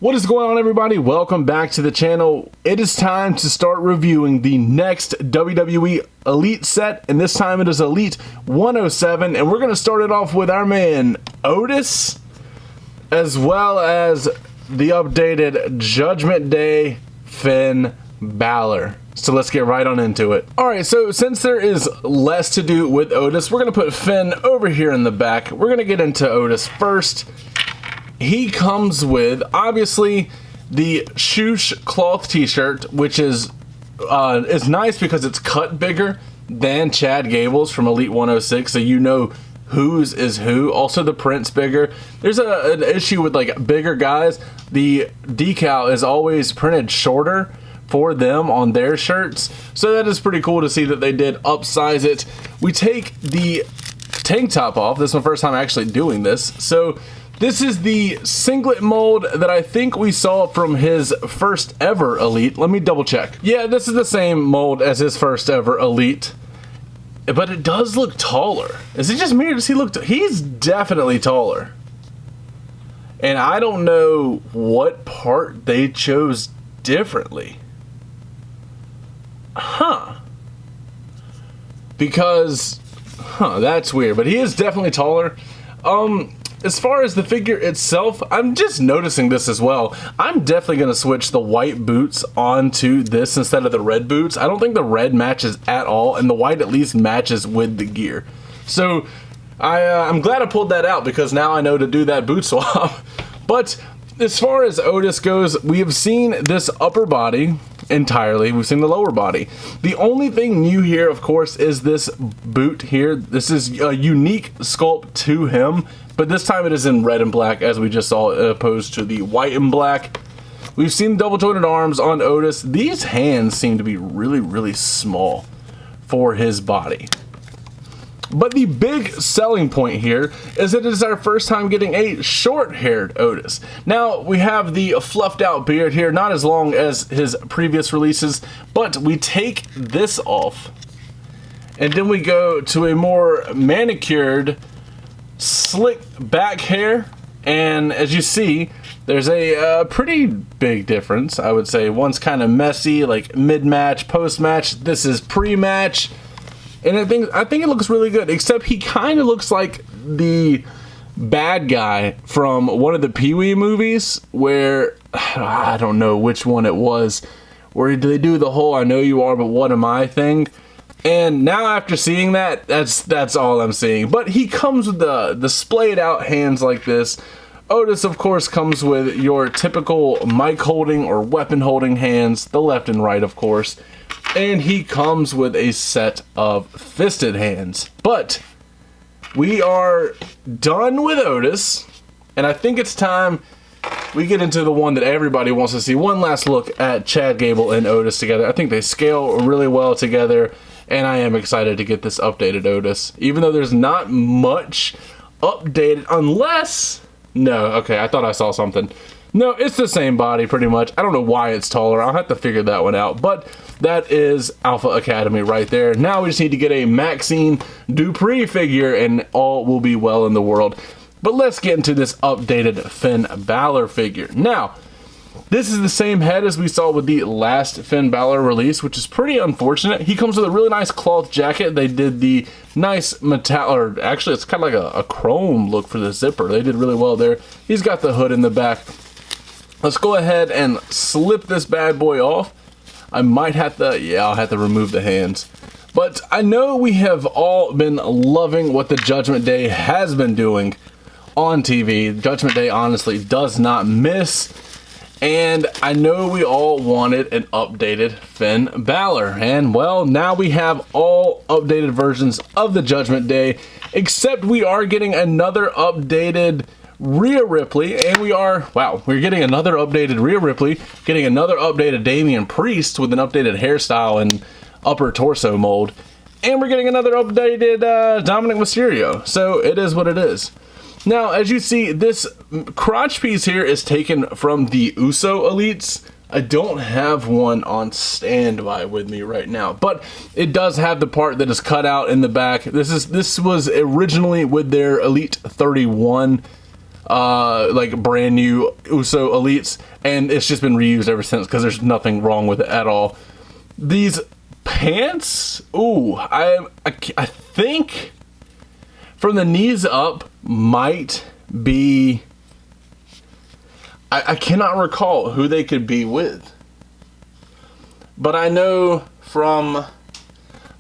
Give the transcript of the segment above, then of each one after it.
What is going on, everybody? Welcome back to the channel. It is time to start reviewing the next WWE Elite set, and this time it is Elite 107, and we're going to start it off with our man Otis, as well as the updated Judgment Day Finn Balor. So let's get right on into it. Alright, so since there is less to do with Otis, we're going to put Finn over here in the back. We're going to get into Otis first. He comes with, obviously, the Shoosh cloth t-shirt, which is nice because it's cut bigger than Chad Gable's from Elite 106, so you know whose is who. Also, the print's bigger. There's an issue with, like, bigger guys. The decal is always printed shorter for them on their shirts, so that is pretty cool to see that they did upsize it. We take the tank top off. This is my first time actually doing this, so this is the singlet mold that I think we saw from his first ever Elite. Let me double check. Yeah, this is the same mold as his first ever Elite, but it does look taller. Is it just me or does he look he's definitely taller. And I don't know what part they chose differently. Because, that's weird, but he is definitely taller. As far as the figure itself, I'm just noticing this as well. I'm definitely going to switch the white boots onto this instead of the red boots. I don't think the red matches at all, and the white at least matches with the gear. So I'm glad I pulled that out because now I know to do that boot swap. But as far as Otis goes, we have seen this upper body entirely. We've seen the lower body. The only thing new here, of course, is this boot here. This is a unique sculpt to him, but this time it is in red and black, as we just saw, opposed to the white and black. We've seen double jointed arms on Otis. These hands seem to be really, really small for his body. But the big selling point here is that it is our first time getting a short-haired Otis. Now, we have the fluffed out beard here, not as long as his previous releases, but we take this off, and then we go to a more manicured, slick back hair, and as you see, there's a pretty big difference, I would say. One's kind of messy, like mid-match, post-match. This is pre-match. And I think it looks really good, except he kind of looks like the bad guy from one of the Pee-wee movies where, I don't know which one it was, where they do the whole I know you are, but what am I thing. And now after seeing that, that's all I'm seeing. But he comes with the splayed out hands like this. Otis, of course, comes with your typical mic holding or weapon holding hands, the left and right, of course. And he comes with a set of fisted hands. But we are done with Otis, and I think it's time we get into the one that everybody wants to see. One last look at Chad Gable and Otis together. I think they scale really well together, and I am excited to get this updated Otis. Even though there's not much updated, unless... No, okay, I thought I saw something. No, it's the same body pretty much. I don't know why it's taller. I'll have to figure that one out. But that is Alpha Academy right there. Now we just need to get a Maxine Dupree figure and all will be well in the world. But let's get into this updated Finn Balor figure. Now, this is the same head as we saw with the last Finn Balor release, which is pretty unfortunate. He comes with a really nice cloth jacket. They did the nice metal, or actually it's kind of like a chrome look for the zipper. They did really well there. He's got the hood in the back. Let's go ahead and slip this bad boy off. I might have to, yeah, I'll have to remove the hands. But I know we have all been loving what the Judgment Day has been doing on TV. Judgment Day honestly does not miss. And I know we all wanted an updated Finn Balor. And well, now we have all updated versions of the Judgment Day, except we are getting another updated Rhea Ripley, and we're getting another updated Rhea Ripley, getting another updated Damian Priest with an updated hairstyle and upper torso mold, and we're getting another updated Dominic Mysterio. So it is what it is. Now, as you see, this crotch piece here is taken from the Uso Elites. I don't have one on standby with me right now, but it does have the part that is cut out in the back. This was originally with their Elite 31 like brand new Uso Elites, and it's just been reused ever since because there's nothing wrong with it at all. These pants, ooh, I think from the knees up might be, I cannot recall who they could be with, but I know from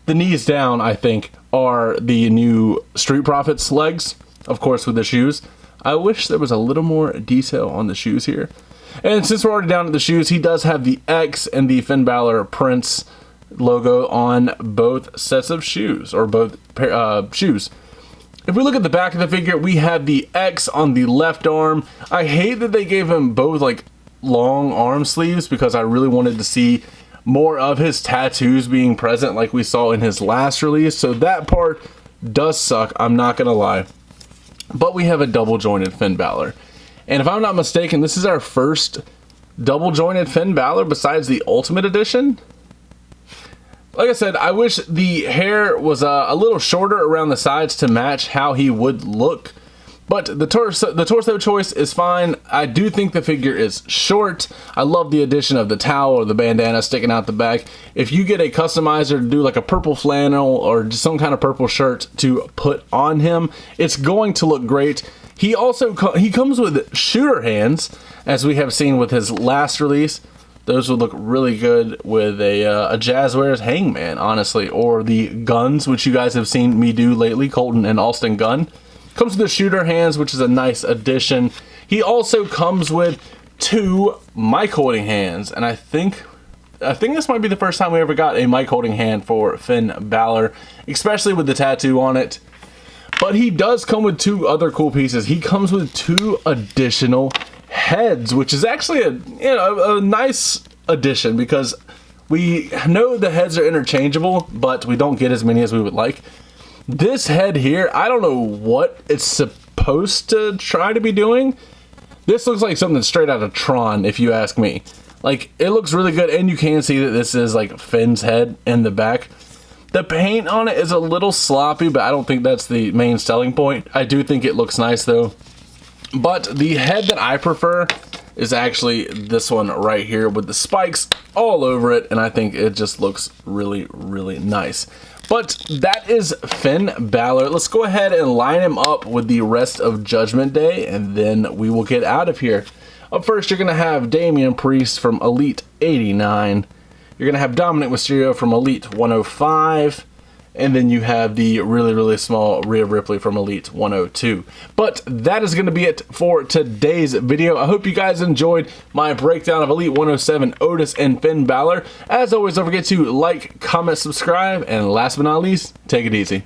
the knees down, I think, are the new Street Profits legs, of course, with the shoes. I wish there was a little more detail on the shoes here. And since we're already down to the shoes, he does have the X and the Finn Balor Prince logo on both sets of shoes, or both shoes. If we look at the back of the figure, we have the X on the left arm. I hate that they gave him both like long arm sleeves because I really wanted to see more of his tattoos being present like we saw in his last release. So that part does suck, I'm not gonna lie. But we have a double jointed Finn Balor. And if I'm not mistaken, this is our first double jointed Finn Balor besides the Ultimate Edition. Like I said, I wish the hair was a little shorter around the sides to match how he would look. But the torso choice is fine. I do think the figure is short. I love the addition of the towel or the bandana sticking out the back. If you get a customizer to do like a purple flannel or just some kind of purple shirt to put on him, it's going to look great. He also he comes with shooter hands, as we have seen with his last release. Those would look really good with a Jazzwares Hangman, honestly, or the guns, which you guys have seen me do lately, Colton and Alston gun. Comes with the shooter hands, which is a nice addition. He also comes with 2 mic holding hands, and I think this might be the first time we ever got a mic holding hand for Finn Balor, especially with the tattoo on it. But he does come with 2 other cool pieces. He comes with 2 additional heads, which is actually a nice addition because we know the heads are interchangeable, but we don't get as many as we would like. This head here, I don't know what it's supposed to try to be doing. This looks like something straight out of Tron, if you ask me. Like, it looks really good, and you can see that this is like Finn's head in the back. The paint on it is a little sloppy, but I don't think that's the main selling point. I do think it looks nice, though. But the head that I prefer is actually this one right here with the spikes all over it, and I think it just looks really, really nice. But that is Finn Balor. Let's go ahead and line him up with the rest of Judgment Day, and then we will get out of here. Up first, you're going to have Damian Priest from Elite 89. You're going to have Dominic Mysterio from Elite 105. And then you have the really, really small Rhea Ripley from Elite 102. But that is going to be it for today's video. I hope you guys enjoyed my breakdown of Elite 107, Otis, and Finn Balor. As always, don't forget to like, comment, subscribe, and last but not least, take it easy.